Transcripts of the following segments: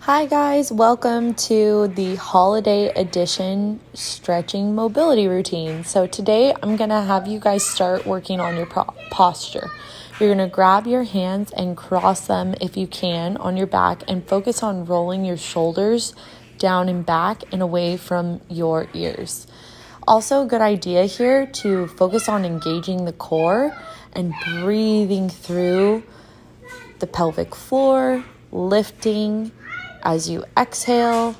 Hi guys, welcome to the holiday edition stretching mobility routine. So today I'm going to have you guys start working on your posture. You're going to grab your hands and cross them if you can on your back and focus on rolling your shoulders down and back and away from your ears. Also, a good idea here to focus on engaging the core and breathing through the pelvic floor, lifting as you exhale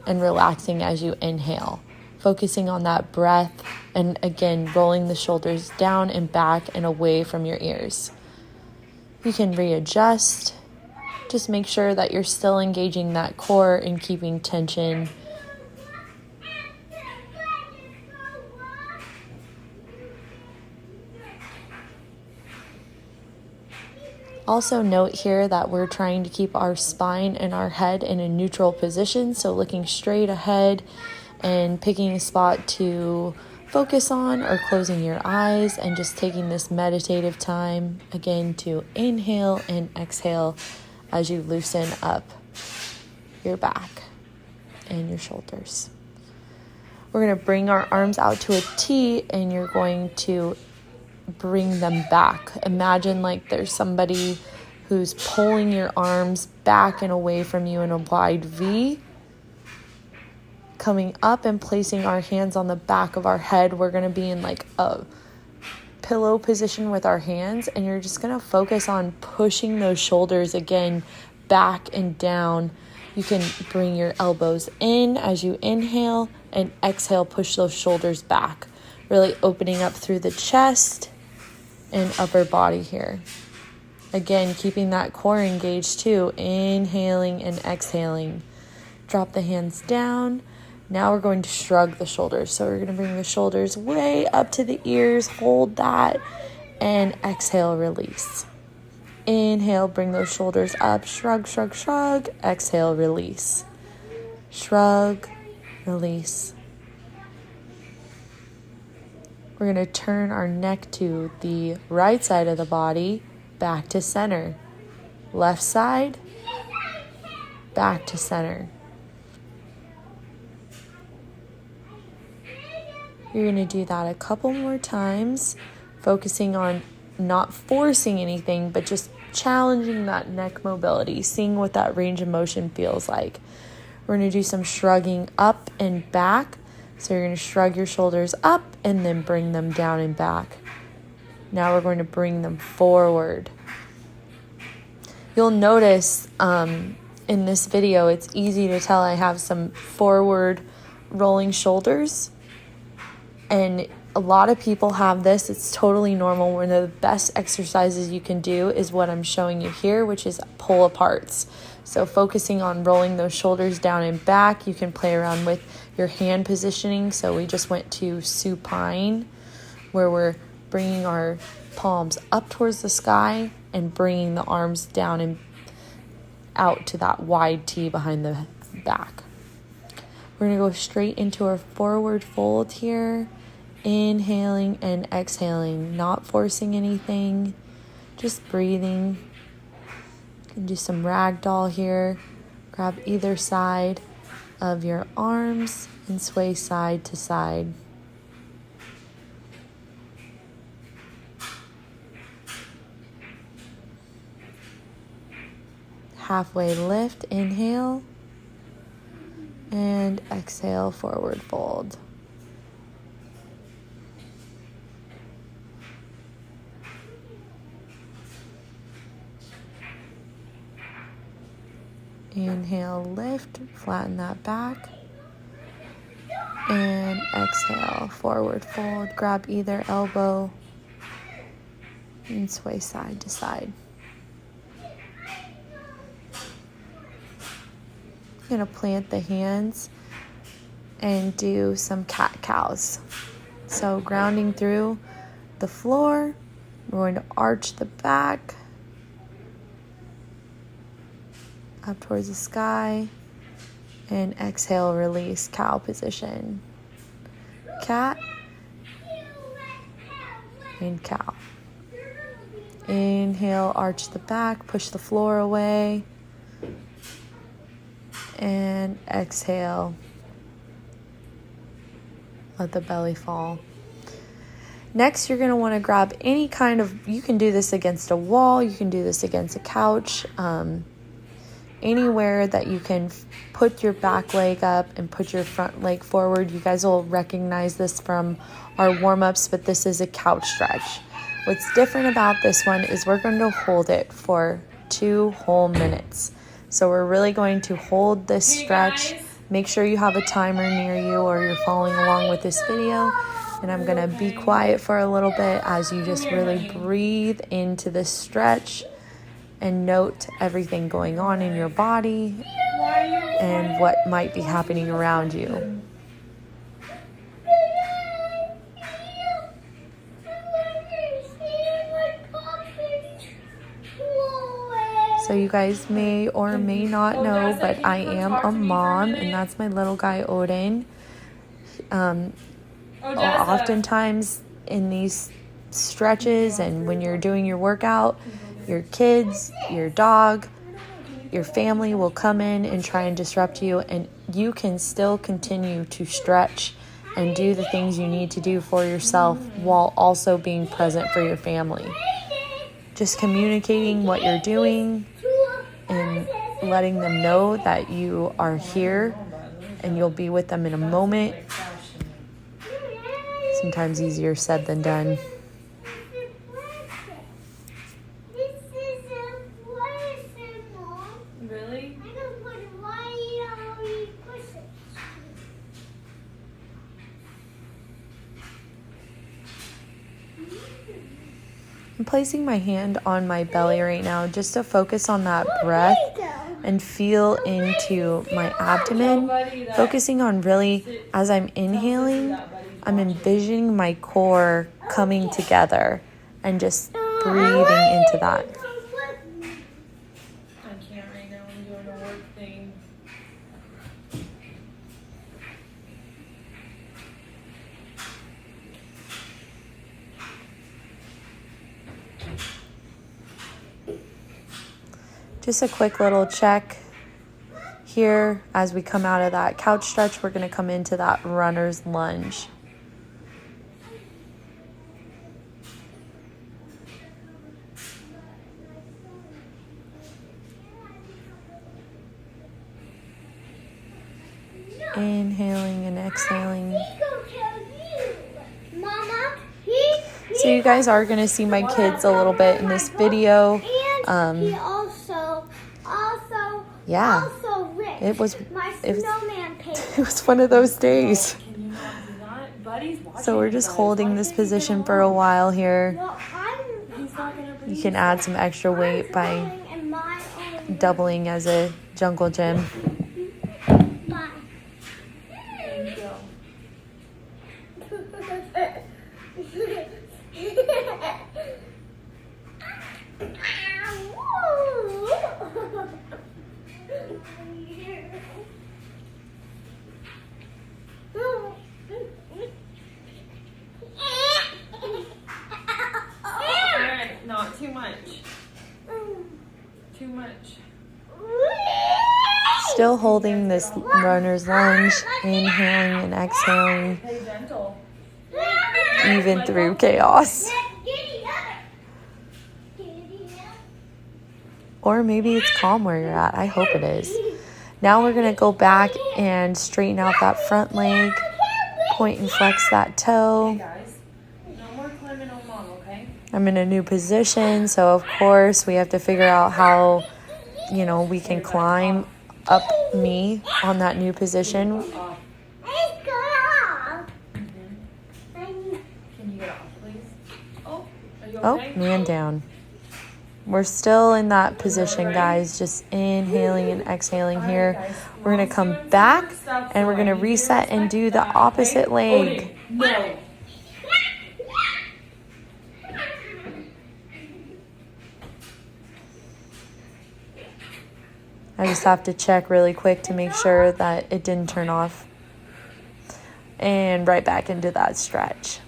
and relaxing as you inhale. Focusing on that breath and again, rolling the shoulders down and back and away from your ears. You can readjust. Just make sure that you're still engaging that core and keeping tension. Also note here that we're trying to keep our spine and our head in a neutral position, so looking straight ahead and picking a spot to focus on or closing your eyes and just taking this meditative time again to inhale and exhale as you loosen up your back and your shoulders. We're going to bring our arms out to a T and you're going to bring them back. Imagine like there's somebody who's pulling your arms back and away from you in a wide V. Coming up and placing our hands on the back of our head. We're going to be in like a pillow position with our hands, and you're just going to focus on pushing those shoulders again back and down. You can bring your elbows in as you inhale and exhale, push those shoulders back. Really opening up through the chest and upper body here. Again, keeping that core engaged too. Inhaling and exhaling. Drop the hands down. Now we're going to shrug the shoulders. So we're going to bring the shoulders way up to the ears. Hold that. And exhale, release. Inhale, bring those shoulders up. Shrug, shrug, shrug. Exhale, release. Shrug, release. We're going to turn our neck to the right side of the body, back to center. Left side, back to center. You're going to do that a couple more times, focusing on not forcing anything, but just challenging that neck mobility, seeing what that range of motion feels like. We're going to do some shrugging up and back. So you're going to shrug your shoulders up and then bring them down and back. Now we're going to bring them forward. You'll notice in this video, it's easy to tell I have some forward rolling shoulders. And a lot of people have this. It's totally normal. One of the best exercises you can do is what I'm showing you here, which is pull aparts. So focusing on rolling those shoulders down and back. You can play around with your hand positioning. So we just went to supine, where we're bringing our palms up towards the sky and bringing the arms down and out to that wide T behind the back. We're going to go straight into our forward fold here. Inhaling and exhaling, not forcing anything, just breathing. You can do some ragdoll here. Grab either side of your arms and sway side to side. Halfway lift, inhale, and exhale, forward fold. Inhale, lift, flatten that back. And exhale, forward fold. Grab either elbow and sway side to side. I'm going to plant the hands and do some cat-cows. So grounding through the floor, we're going to arch the back up towards the sky, and exhale, release, cow position. Cat and cow. Inhale, arch the back, push the floor away. And exhale. Let the belly fall. Next, you're going to want to grab any kind of, you can do this against a wall, you can do this against a couch, anywhere that you can put your back leg up and put your front leg forward. You guys will recognize this from our warm-ups, but this is a couch stretch. What's different about this one is we're going to hold it for 2 whole minutes. So we're really going to hold this stretch. Make sure you have a timer near you or you're following along with this video. And I'm going to be quiet for a little bit as you just really breathe into this stretch and note everything going on in your body and what might be happening around you. So you guys may or may not know, but I am a mom, and that's my little guy, Odin. Oftentimes in these stretches and when you're doing your workout, your kids, your dog, your family will come in and try and disrupt you, and you can still continue to stretch and do the things you need to do for yourself while also being present for your family. Just communicating what you're doing and letting them know that you are here and you'll be with them in a moment. Sometimes easier said than done. Really? I'm placing my hand on my belly right now just to focus on that breath and feel into my abdomen, focusing on really, as I'm inhaling, I'm envisioning my core coming together and just breathing into that. I can't right now. I'm doing a work thing. Just a quick little check here. As we come out of that couch stretch, we're going to come into that runner's lunge. Inhaling and exhaling. So you guys are going to see my kids a little bit in this video. Yeah, it was one of those days. So we're just holding this position for a while here. You can add some extra weight by doubling as a jungle gym. Not too much. Too much. Still holding this runner's lunge, inhaling and exhaling, even through chaos. Or maybe it's calm where you're at. I hope it is. Now we're going to go back and straighten out that front leg, point and flex that toe. I'm in a new position, so of course we have to figure out how, we can climb up me on that new position. Can you get off, please? Oh, are you okay? Oh, man down. We're still in that position, guys, just inhaling and exhaling here. We're going to come back and we're going to reset and do the opposite leg. No. I just have to check really quick to make sure that it didn't turn off. And right back into that stretch.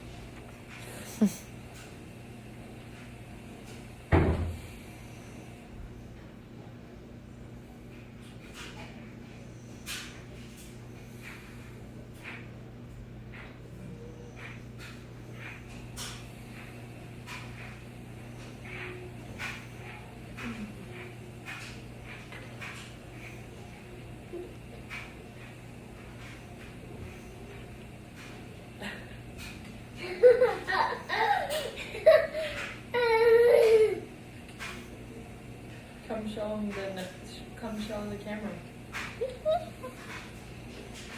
Come show the camera.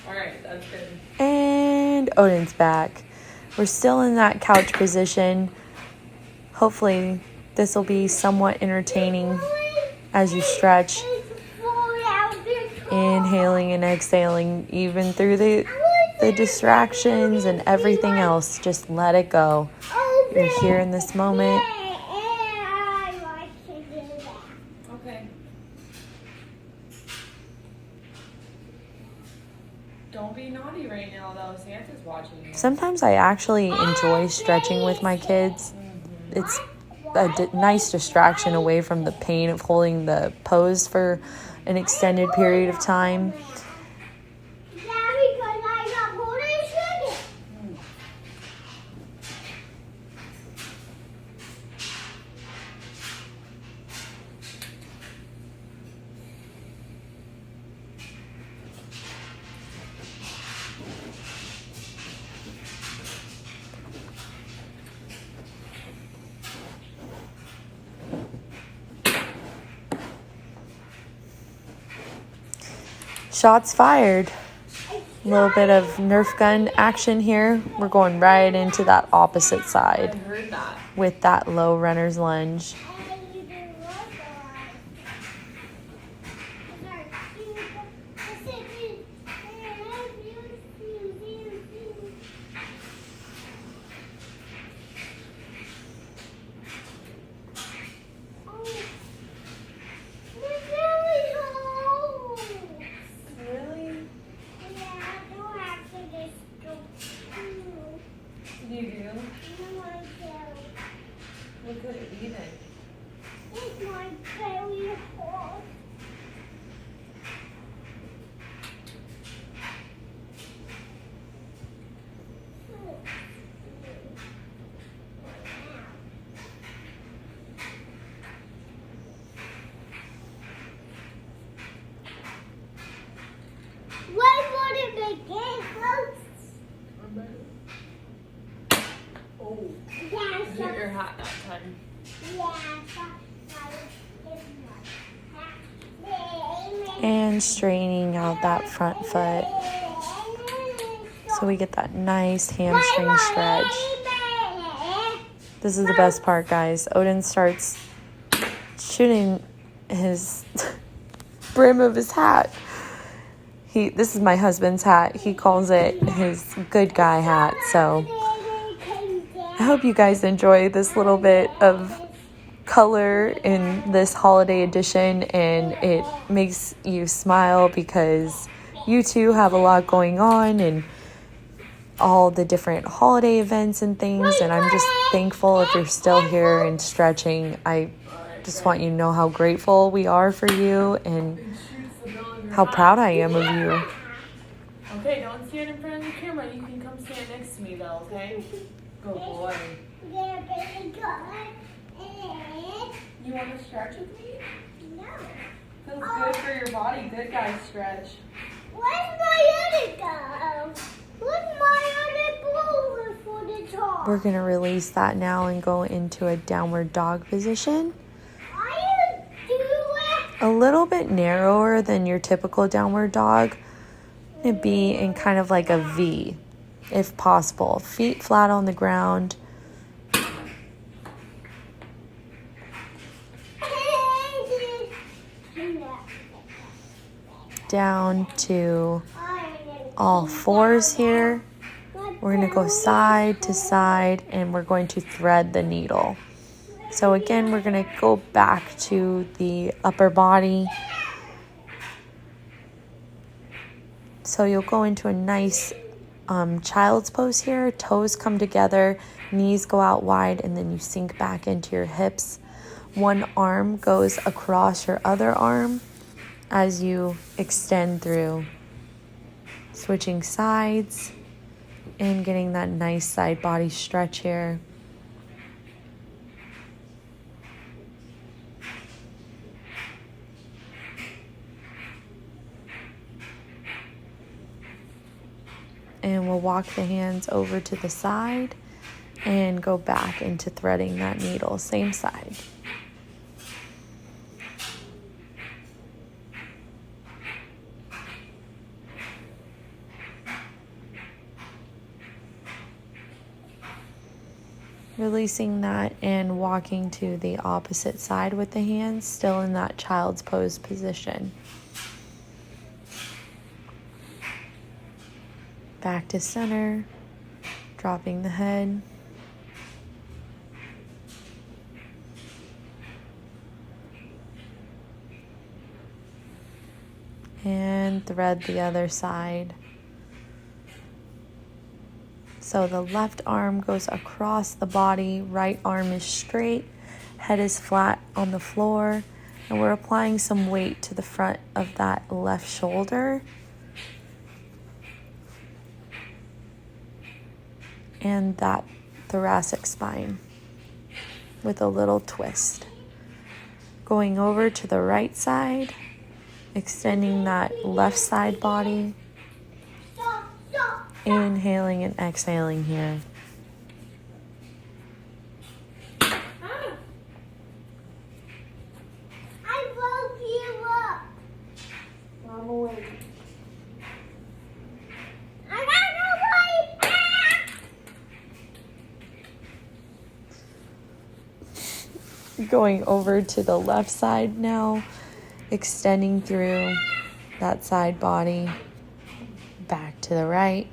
Alright, that's good. And Odin's back. We're still in that couch position. Hopefully this will be somewhat entertaining as you stretch. Inhaling and exhaling even through the distractions and everything else. Just let it go. You're here in this moment. Okay. Don't be naughty right now, though. Santa's watching you. Sometimes I actually enjoy stretching with my kids. It's a nice distraction away from the pain of holding the pose for an extended period of time. Shots fired. A little bit of Nerf gun action here. We're going right into that opposite I side heard that. with that low runner's lunge. Really? You do? Look at it even. Oh. Hit your hat that time. And straightening out that front foot. So we get that nice hamstring stretch. This is the best part, guys. Odin starts shooting his brim of his hat. This is my husband's hat. He calls it his good guy hat. So I hope you guys enjoy this little bit of color in this holiday edition, and it makes you smile because you too have a lot going on and all the different holiday events and things, and I'm just thankful if you're still here and stretching. I just want you to know how grateful we are for you and how proud I am of you. Okay, don't stand in front of the camera. You can come stand next to me, though, okay? Good boy. You want to stretch with me? No. Feels good for your body. Good guy stretch. Where's my other go? Where's my other ball for the top? We're going to release that now and go into a downward dog position. I do it. A little bit narrower than your typical downward dog. It'd be in kind of like a V, if possible. Feet flat on the ground. Down to all fours here. We're going to go side to side and we're going to thread the needle. So again, we're going to go back to the upper body. So you'll go into a nice child's pose here. Toes come together, knees go out wide, and then you sink back into your hips. One arm goes across your other arm as you extend through, switching sides and getting that nice side body stretch here. And we'll walk the hands over to the side and go back into threading that needle, same side. Releasing that and walking to the opposite side with the hands, still in that child's pose position. Back to center, dropping the head. And thread the other side. So the left arm goes across the body, right arm is straight, head is flat on the floor, and we're applying some weight to the front of that left shoulder. And that thoracic spine with a little twist. Going over to the right side, extending that left side body. Inhaling and exhaling here. I woke you up. I'm awake. I got no way. Going over to the left side now, extending through that side body, back to the right.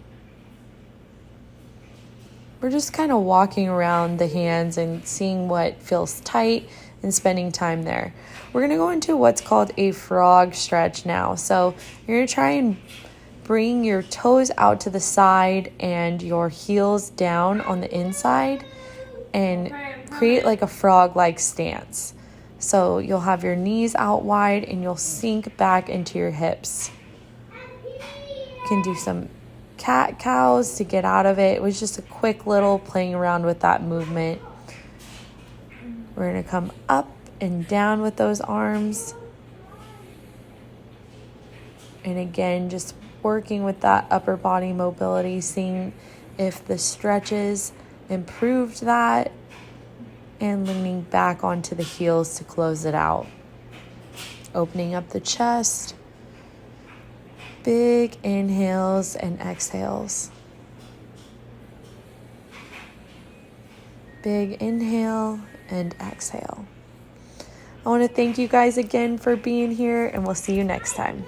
We're just kind of walking around the hands and seeing what feels tight and spending time there. We're going to go into what's called a frog stretch now. So you're going to try and bring your toes out to the side and your heels down on the inside and create like a frog-like stance. So you'll have your knees out wide and you'll sink back into your hips. You can do some cat cows to get out of it. It was just a quick little playing around with that movement. We're going to come up and down with those arms. And again, just working with that upper body mobility, seeing if the stretches improved that, and leaning back onto the heels to close it out. Opening up the chest. Big inhales and exhales. Big inhale and exhale. I want to thank you guys again for being here, and we'll see you next time.